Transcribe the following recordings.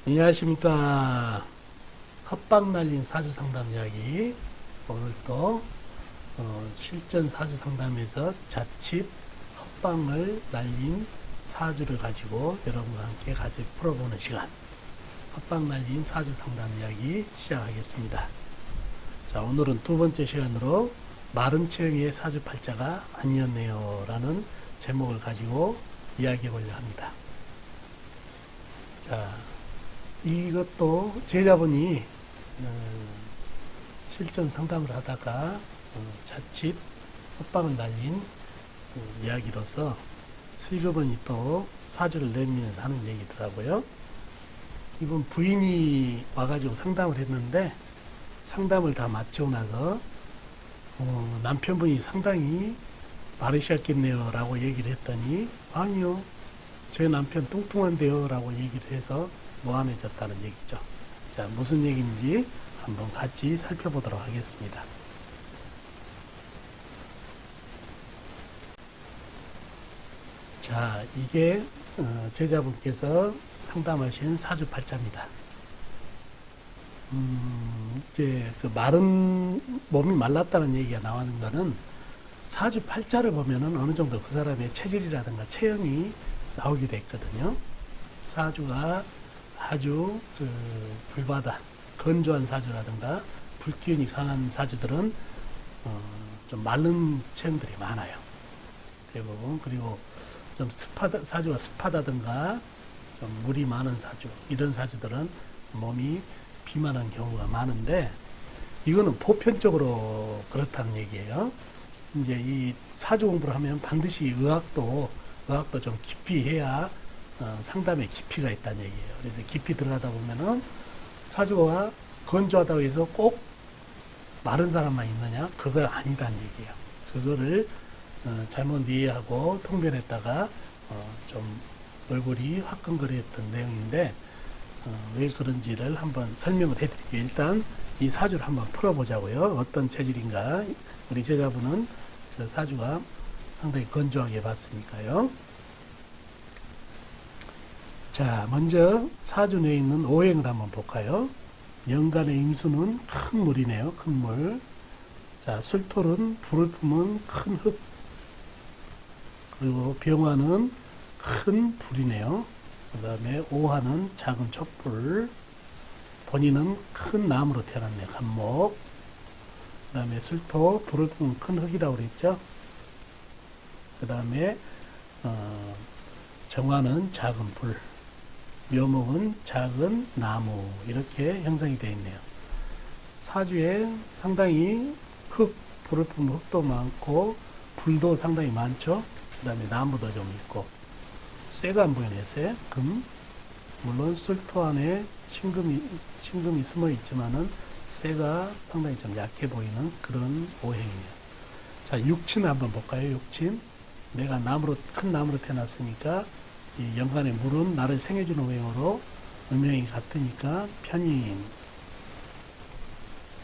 안녕하십니까. 헛방 날린 사주 상담 이야기. 오늘 또 실전 사주 상담에서 자칫 헛방을 날린 사주를 가지고 여러분과 함께 같이 풀어보는 시간. 헛방 날린 사주 상담 이야기 시작하겠습니다. 자, 오늘은 두 번째 시간으로 마른 체형의 사주 팔자가 아니었네요 라는 제목을 가지고 이야기해 보려 합니다. 자, 이것도 제자분이 실전 상담을 하다가 자칫 헛방을 날린 이야기로서 슬그머니 또 사주를 내밀면서 하는 얘기더라고요. 이분 부인이 와가지고 상담을 했는데 상담을 다 마치고 나서 남편분이 상당히 마르셨겠네요 라고 얘기를 했더니 아니요, 제 남편 뚱뚱한데요 라고 얘기를 해서 모함해졌다는 얘기죠. 자, 무슨 얘기인지 한번 같이 살펴보도록 하겠습니다. 자, 이게 제자분께서 상담하신 사주팔자입니다. 이제 마른 몸이 말랐다는 얘기가 나오는 거는 사주팔자를 보면은 어느 정도 그 사람의 체질이라든가 체형이 나오게 됐거든요. 사주가 아주 불바다, 건조한 사주라든가 불기운이 강한 사주들은 좀 마른 체형들이 많아요. 대부분. 그리고 좀 사주가 습하다든가 좀 물이 많은 사주, 이런 사주들은 몸이 비만한 경우가 많은데 이거는 보편적으로 그렇다는 얘기예요. 이제 이 사주 공부를 하면 반드시 의학도 좀 깊이 해야 상담에 깊이가 있다는 얘기예요. 그래서 깊이 들어가다 보면은 사주가 건조하다고 해서 꼭 마른 사람만 있느냐? 그거 아니다는 얘기예요. 그거를 잘못 이해하고 통변했다가 좀 얼굴이 화끈거렸던 내용인데 왜 그런지를 한번 설명을 해드릴게요. 일단 이 사주를 한번 풀어보자고요. 어떤 체질인가. 우리 제자분은 그 사주가 상당히 건조하게 봤으니까요. 자, 먼저 사주 내에 있는 오행을 한번 볼까요? 연간의 임수는 큰 물이네요. 큰 물. 자, 술토는 불을 품은 큰 흙. 그리고 병화는 큰 불이네요. 그 다음에 오화는 작은 촛불. 본인은 큰 나무로 태어났네요. 간목. 그 다음에 술토, 불을 품은 큰 흙이라고 그랬죠. 그 다음에 정화는 작은 불. 묘목은 작은 나무, 이렇게 형성이 되어 있네요. 사주에 상당히 불을 품은 흙도 많고 불도 상당히 많죠. 그 다음에 나무도 좀 있고 쇠가 안 보이네요. 쇠, 금. 물론 술토 안에 신금이 숨어 있지만은 쇠가 상당히 좀 약해 보이는 그런 오행이에요. 자, 육친을 한번 볼까요? 육친. 내가 큰 나무로 태어났으니까 이 연간의 물은 나를 생해주는 오행으로 음양이 같으니까 편인.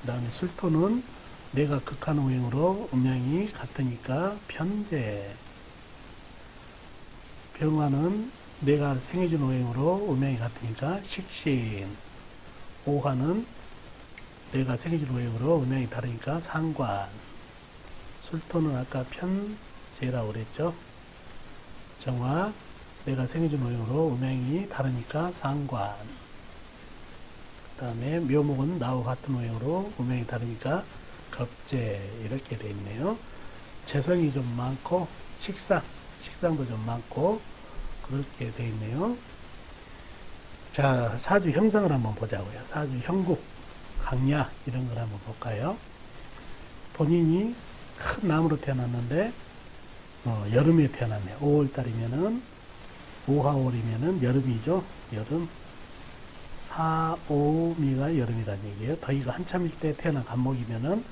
그 다음에 술토는 내가 극한 오행으로 음양이 같으니까 편재. 병화는 내가 생해주는 오행으로 음양이 같으니까 식신. 오화는 내가 생해주는 오행으로 음양이 다르니까 상관. 술토는 아까 편재라고 그랬죠. 정화, 내가 생해준 오행으로 음양이 다르니까 상관. 그 다음에 묘목은 나와 같은 오행으로 음양이 다르니까 겁재. 이렇게 되어 있네요. 재성이 좀 많고 식상도 좀 많고 그렇게 되어 있네요. 자, 사주 형성을 한번 보자고요. 사주 형국, 강야 이런 걸 한번 볼까요? 본인이 큰 나무로 태어났는데 여름에 태어났네요. 5월달이면은 5화월이면은 여름이죠. 여름. 4, 5미가 여름이라는 얘기예요. 더위가 한참일 때 태어난 간목이면은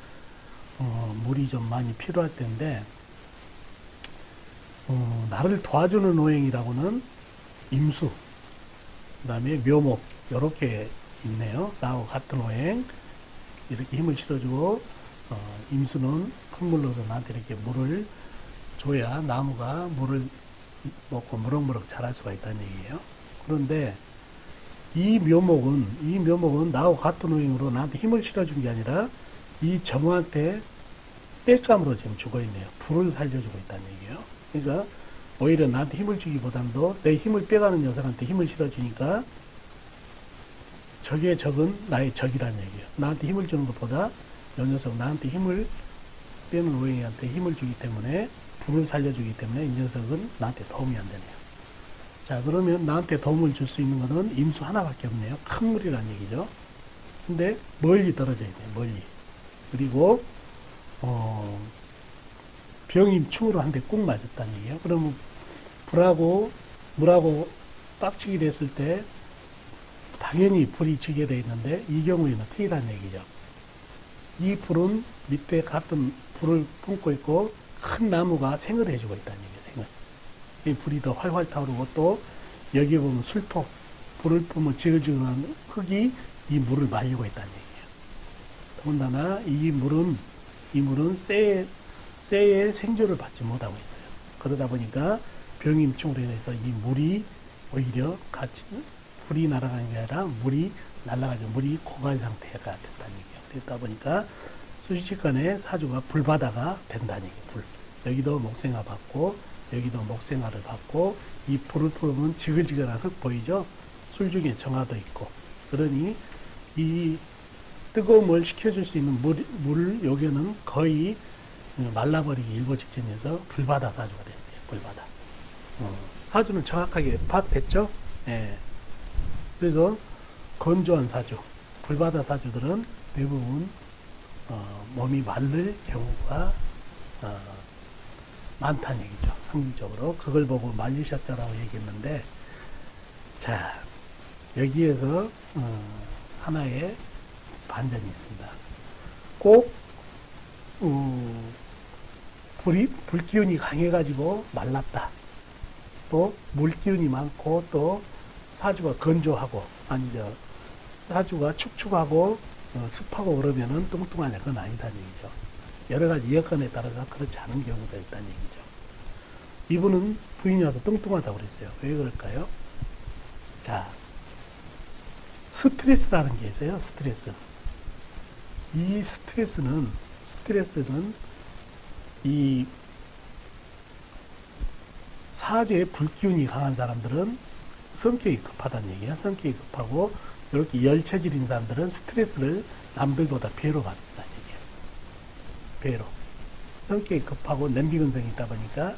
물이 좀 많이 필요할 텐데 나를 도와주는 오행이라고는 임수, 그 다음에 묘목, 요렇게 있네요. 나하고 같은 오행. 이렇게 힘을 실어주고 임수는 큰 물로서 나한테 이렇게 물을 줘야 나무가 물을 먹고 무럭무럭 자랄 수가 있다는 얘기예요. 그런데 이 묘목은 나하고 같은 호행으로 나한테 힘을 실어준 게 아니라 이 정화한테 뺄감으로 지금 죽어 있네요. 불을 살려주고 있다는 얘기예요. 그러니까 오히려 나한테 힘을 주기보다도 내 힘을 빼가는 녀석한테 힘을 실어주니까 적의 적은 나의 적이라는 얘기예요. 나한테 힘을 주는 것보다 이 녀석 나한테 힘을 빼는 오행이한테 힘을 주기 때문에 불을 살려주기 때문에 이 녀석은 나한테 도움이 안 되네요. 자, 그러면 나한테 도움을 줄 수 있는 것은 임수 하나밖에 없네요. 큰 물이라는 얘기죠. 근데 멀리 떨어져 있네요. 멀리. 그리고 병임충으로 한 대 꾹 맞았다는 얘기예요. 그러면 불하고 물하고 빡치게 됐을 때 당연히 불이 지게 돼 있는데 이 경우에는 틀리다는 얘기죠. 이 불은 밑에 같은 불을 뿜고 있고 큰 나무가 생을 해주고 있다는 얘기예요. 생을. 이 불이 더 활활 타오르고 또 여기 보면 술토, 불을 뿜으면 지글지글한 흙이 이 물을 말리고 있다는 얘기예요. 더군다나 이 물은 쇠의 생조를 받지 못하고 있어요. 그러다 보니까 병임충으로 인해서 이 물이 오히려 같이 불이 날아가는 게 아니라 물이 날아가죠. 물이 고갈 상태가 됐다는 얘기예요. 그러다 보니까 순식간에 사주가 불바다가 된다는 얘기예요. 불. 여기도 목생화 받고 여기도 목생화를 받고 이 불을 뿜으면 지글지글한 흙 보이죠? 술 중에 정화도 있고 그러니 이 뜨거움을 식혀줄 수 있는 물 요게는 거의 말라버리기 일보 직전에서 불바다 사주가 됐어요. 불바다. 사주는 정확하게 파악됐죠? 예. 그래서 건조한 사주, 불바다 사주들은 대부분 몸이 마를 경우가 많다는 얘기죠. 상징적으로 그걸 보고 말리셨자라고 얘기했는데, 자 여기에서 하나의 반전이 있습니다. 꼭 불기운이 강해가지고 말랐다. 또 물기운이 많고 또 사주가 건조하고 아니죠. 사주가 축축하고 습하고 그러면은 뚱뚱하냐 그건 아니다는 얘기죠. 여러 가지 여건에 따라서 그렇지 않은 경우가 있다는 얘기죠. 이분은 부인이 와서 뚱뚱하다고 그랬어요. 왜 그럴까요? 자, 스트레스라는 게 있어요. 스트레스. 이 스트레스는 이 사주에 불기운이 강한 사람들은 성격이 급하다는 얘기야. 성격이 급하고 이렇게 열체질인 사람들은 스트레스를 남들보다 배로 받는다는 얘기야. 배로. 성격이 급하고 냄비근성이 있다 보니까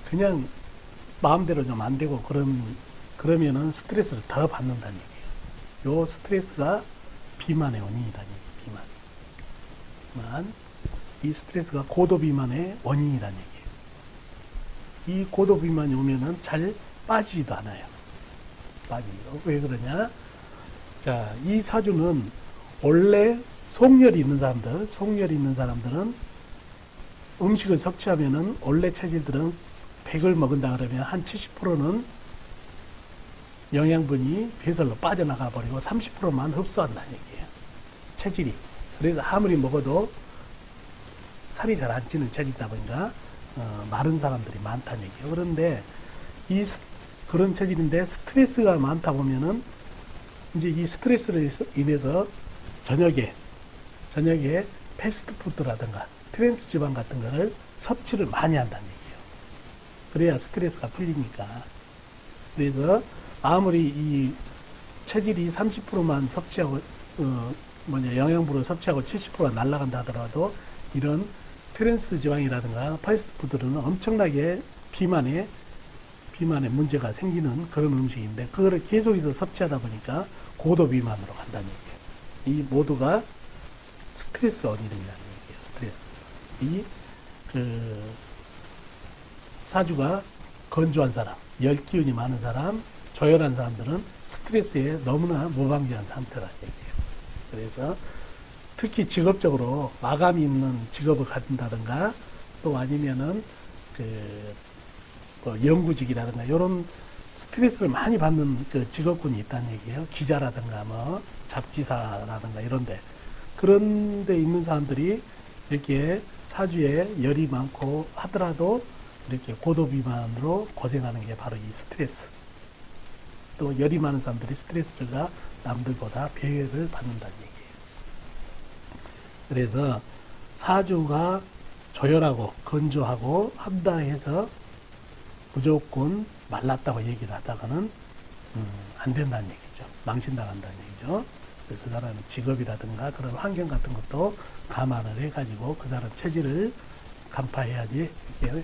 그냥 마음대로 좀 안 되고 그러면은 스트레스를 더 받는다는 얘기예요. 요 스트레스가 비만의 원인이라는 얘기예요. 비만. 이 스트레스가 고도 비만의 원인이라는 얘기예요. 이 고도 비만이 오면은 잘 빠지지도 않아요. 빠지죠. 왜 그러냐? 자, 이 사주는 원래 속열이 있는 사람들은 음식을 섭취하면은 원래 체질들은 100을 먹은다 그러면 한 70%는 영양분이 배설로 빠져나가 버리고 30%만 흡수한다는 얘기예요. 체질이. 그래서 아무리 먹어도 살이 잘 안 찌는 체질이다 보니까 마른 사람들이 많다는 얘기예요. 그런데 그런 체질인데 스트레스가 많다 보면은 이제 이 스트레스로 인해서 저녁에 패스트푸드라든가 트랜스 지방 같은 거를 섭취를 많이 한다는 얘기예요. 그래야 스트레스가 풀리니까. 그래서 아무리 이 체질이 30%만 섭취하고 영양분을 섭취하고 70%가 날아간다 하더라도 이런 트랜스 지방이라든가 패스트푸드는 엄청나게 비만에 문제가 생기는 그런 음식인데 그거를 계속해서 섭취하다 보니까 고도 비만으로 간다는 얘기예요. 이 모두가 스트레스가 원인이라는 얘기예요. 스트레스. 사주가 건조한 사람, 열기운이 많은 사람, 조열한 사람들은 스트레스에 너무나 무방비한 상태라는 얘기예요. 그래서 특히 직업적으로 마감이 있는 직업을 갖는다든가 또 아니면은 연구직이라든가 이런 스트레스를 많이 받는 그 직업군이 있다는 얘기예요. 기자라든가 잡지사라든가 이런데 그런 데 있는 사람들이 이렇게 사주에 열이 많고 하더라도 이렇게 고도 비만으로 고생하는 게 바로 이 스트레스. 또 열이 많은 사람들이 스트레스가 남들보다 배회를 받는다는 얘기예요. 그래서 사주가 조열하고 건조하고 한다 해서 무조건 말랐다고 얘기를 하다가는 안 된다는 얘기죠. 망신당한다는 얘기죠. 그래서 그 사람의 직업이라든가 그런 환경 같은 것도 감안을 해가지고 그 사람 체질을 간파해야지 이렇게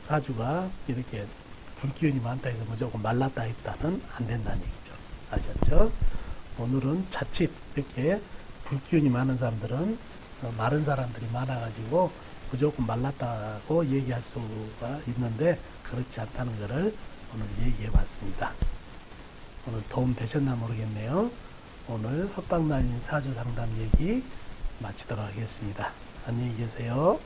사주가 이렇게 불기운이 많다 해서 무조건 말랐다 했다는 안 된다는 얘기죠. 아셨죠? 오늘은 자칫 이렇게 불기운이 많은 사람들은 마른 사람들이 많아가지고 무조건 말랐다고 얘기할 수가 있는데 그렇지 않다는 것을 오늘 얘기해 봤습니다. 오늘 도움 되셨나 모르겠네요. 오늘 헛방나인 사주 상담 얘기 마치도록 하겠습니다. 안녕히 계세요.